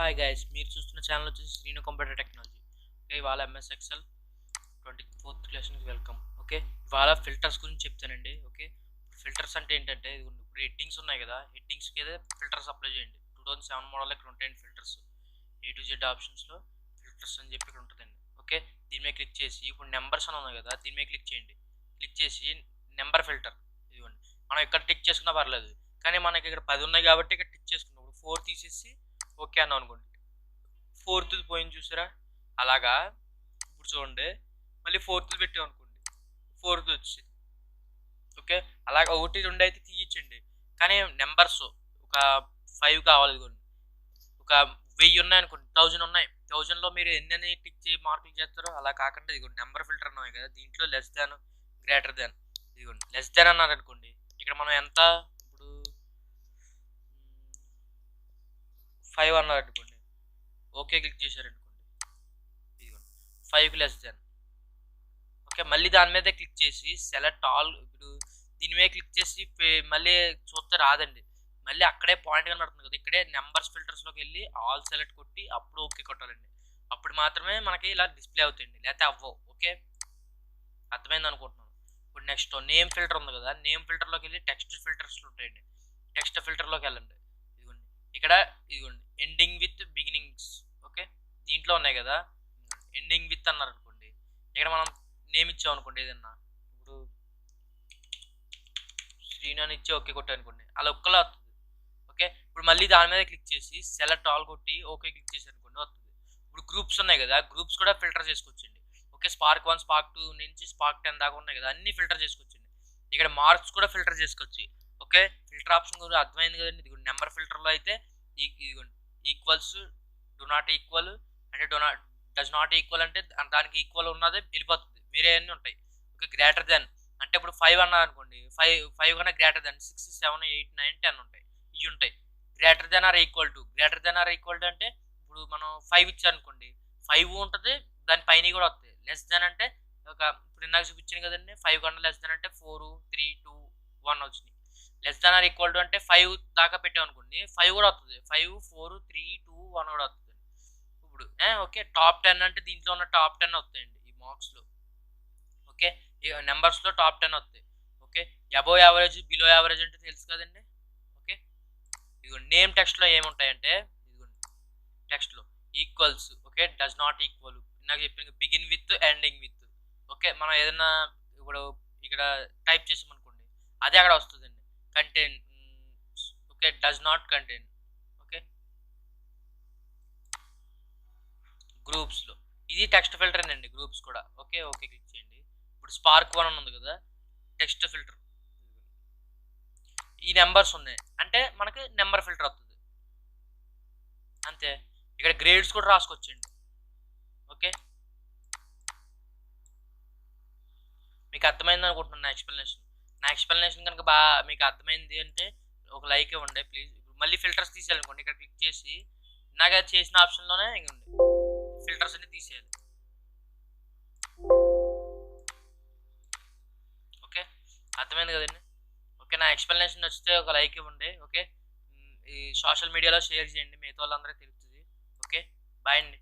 Hi guys, మీరు చూస్తున్న channel వచ్చేసి శ్రీను కంప్యూటర్ టెక్నాలజీ. ఓకే, ఇవాళ ఎంఎస్ ఎక్సెల్ 24th లెసన్కి వెల్కమ్. ఓకే, ఇవాళ ఫిల్టర్స్ గురించి చెప్తానండి. ఓకే, ఫిల్టర్స్ అంటే ఏంటంటే ఇప్పుడు హెడ్డింగ్స్ ఉన్నాయి కదా, హెడ్డింగ్స్కి ఏదో ఫిల్టర్స్ అప్లై చేయండి. 2007 మోడల్ ఇక్కడ ఉంటాయండి ఫిల్టర్స్. A to Z ఆప్షన్స్లో ఫిల్టర్స్ అని చెప్పి ఇక్కడ ఉంటుందండి. ఓకే, దీని మీద క్లిక్ చేసి ఇప్పుడు నెంబర్స్ అని ఉన్నాయి కదా, దీని మీద క్లిక్ చేయండి. క్లిక్ చేసి నెంబర్ ఫిల్టర్ ఇదిగోండి. మనం ఇక్కడ టిక్ చేసుకున్నా పర్లేదు, కానీ మనకి ఇక్కడ 10 ఉన్నాయి కాబట్టి ఇక్కడ టిక్ చేసుకున్నాం. ఇప్పుడు 4 తీసేసి ఓకే అన్నాం అనుకోండి, 4th పోయింది చూసారా, అలాగా. ఇప్పుడు చూడండి, మళ్ళీ 4th పెట్టాం అనుకోండి, 4th వచ్చింది. ఓకే, అలాగ 1 2 అయితే తీయచ్చండి, కానీ నెంబర్స్ ఒక 5 కావాలి. ఇదిగోండి, ఒక 1000 ఉన్నాయి అనుకోండి, 1000 ఉన్నాయి. 1000లో మీరు ఎన్ని టిక్ చేసి మార్కులు చేస్తారో అలా కాకుండా ఇదిగోండి నెంబర్ ఫిల్టర్ ఉన్నాయి కదా, దీంట్లో లెస్ దాన్, గ్రేటర్ దాన్. ఇదిగోండి లెస్ దాన్ అన్నారు అనుకోండి, ఇక్కడ మనం ఎంత ఇప్పుడు 5 అన్నారు అనుకోండి, ఓకే క్లిక్ చేశారనుకోండి, ఇదిగోండి 5కి లెస్ దాన్. ఓకే, మళ్ళీ దాని మీద క్లిక్ చేసి సెలెక్ట్ ఆల్. ఇప్పుడు దీని మీద క్లిక్ చేసి మళ్ళీ చూస్తే రాదండి, మళ్ళీ అక్కడే పాయింట్ కనబడుతుంది కదా, ఇక్కడే నెంబర్స్ ఫిల్టర్స్లోకి వెళ్ళి ఆల్ సెలెక్ట్ కొట్టి అప్పుడు ఓకే కొట్టాలండి. అప్పుడు మాత్రమే మనకి ఇలా డిస్ప్లే అవుతాయండి, లేకపోతే అవ్వవు. ఓకే, అర్థమైంది అనుకుంటున్నాను. ఇప్పుడు నెక్స్ట్ నేమ్ ఫిల్టర్ ఉంది కదా, నేమ్ ఫిల్టర్లోకి వెళ్ళి టెక్స్ట్ ఫిల్టర్స్లో ఉంటాయండి. టెక్స్ట్ ఫిల్టర్లోకి వెళ్ళండి. ఇదిగోండి ఇక్కడ ఇదిగోండి ఎండింగ్ విత్ బిగినింగ్స్. ఓకే, దీంట్లో ఉన్నాయి కదా, ఎండింగ్ విత్ అన్నారు అనుకోండి, ఇక్కడ మనం నేమ్ ఇచ్చాం అనుకోండి ఏదన్నా, ఇప్పుడు శ్రీను అని ఇచ్చి ఓకే కొట్టానుకోండి, అలా ఒక్కలా వస్తుంది. ఓకే, ఇప్పుడు మళ్ళీ దాని మీద క్లిక్ చేసి సెలెక్ట్ ఆల్ కొట్టి ఓకే క్లిక్ చేసి అనుకోండి వస్తుంది. ఇప్పుడు గ్రూప్స్ ఉన్నాయి కదా, గ్రూప్స్ కూడా ఫిల్టర్ చేసుకోవచ్చండి. ఓకే, స్పార్క్ 1 స్పార్క్ 2 నుంచి స్పార్క్ 10 దాకా ఉన్నాయి కదా, అన్ని ఫిల్టర్ చేసుకోవచ్చండి. ఇక్కడ మార్క్స్ కూడా ఫిల్టర్ చేసుకోవచ్చు. ఓకే, ఫిల్టర్ ఆప్షన్ కూడా అర్థమైంది కదండి. ఇది నెంబర్ ఫిల్టర్లో అయితే ఇదిగోండి ఈక్వల్స్, డు నాట్ ఈక్వల్ అంటే డస్ నాట్ ఈక్వల్ అంటే దానికి ఈక్వల్ ఉన్నదే వెళ్ళిపోతుంది, వేరే అన్నీ ఉంటాయి. ఓకే, గ్రేటర్ దెన్ అంటే ఇప్పుడు 5 అన్నారు అనుకోండి, 5 కన్నా గ్రేటర్ దెన్ 6 7 8 9 10 ఉంటాయి, ఇవి ఉంటాయి. Greater than or equal to అంటే ఇప్పుడు మనం 5 ఇచ్చారనుకోండి, 5 ఉంటుంది, దాని పైన కూడా వస్తాయి. లెస్ దెన్ అంటే ఒక ఇప్పుడు ఇందాక చూపించాను కదండి, 5 కన్నా లెస్ దెన్ అంటే 4 3 2 1 వచ్చినాయి. Less than or equal to అంటే 5 దాకా పెట్టాం అనుకోండి, 5 కూడా వస్తుంది, 5 4 3 2 1 కూడా వస్తుంది. ఇప్పుడు ఓకే, టాప్ 10 అంటే దీంట్లో ఉన్న టాప్ 10 వస్తాయండి ఈ మార్క్స్లో. ఓకే, నెంబర్స్లో టాప్ 10 వస్తాయి. Okay, above average below average అంటే తెలుసు కదండి. ఓకే, ఇదిగోండి నేమ్ టెక్స్ట్లో ఏముంటాయంటే, ఇదిగోండి టెక్స్ట్లో equals, okay does not equal, నాకు చెప్పిన begin with ending with. Okay, మనం ఏదైనా ఇప్పుడు ఇక్కడ టైప్ చేసామనుకోండి, అదే అక్కడ వస్తుందండి. Contain, okay does not contain. Okay, గ్రూప్స్లో ఇది టెక్స్ట్ ఫిల్టర్ అండి, గ్రూప్స్ కూడా. ఓకే ఓకే క్లిక్ చేయండి. ఇప్పుడు స్పార్క్ 1 ఉంది కదా, టెక్స్ట్ ఫిల్టర్, ఈ నెంబర్స్ ఉన్నాయి అంటే మనకి నెంబర్ ఫిల్టర్ వస్తుంది అంతే. ఇక్కడ గ్రేడ్స్ కూడా రాసుకోవచ్చండి. ఓకే, మీకు అర్థమైంది అనుకుంటున్నాను నా ఎక్స్ప్లెనేషన్ కనుక బాగా మీకు అర్థమైంది అంటే ఒక లైక్ ఇవ్వండి ప్లీజ్. మళ్ళీ ఫిల్టర్స్ తీసేయాలనుకోండి, ఇక్కడ క్లిక్ చేసి నాకు చేసిన ఆప్షన్లోనే ఇంకండి ఫిల్టర్స్ అన్ని తీసేయాలి. ఓకే, అర్థమైంది కదండి. ఓకే, నా ఎక్స్ప్లెనేషన్ నచ్చితే ఒక లైక్ ఇవ్వండి. ఓకే, ఈ సోషల్ మీడియాలో షేర్ చేయండి, మిగతా వాళ్ళందరికీ తెలుస్తుంది. ఓకే, బాయ్ అండి.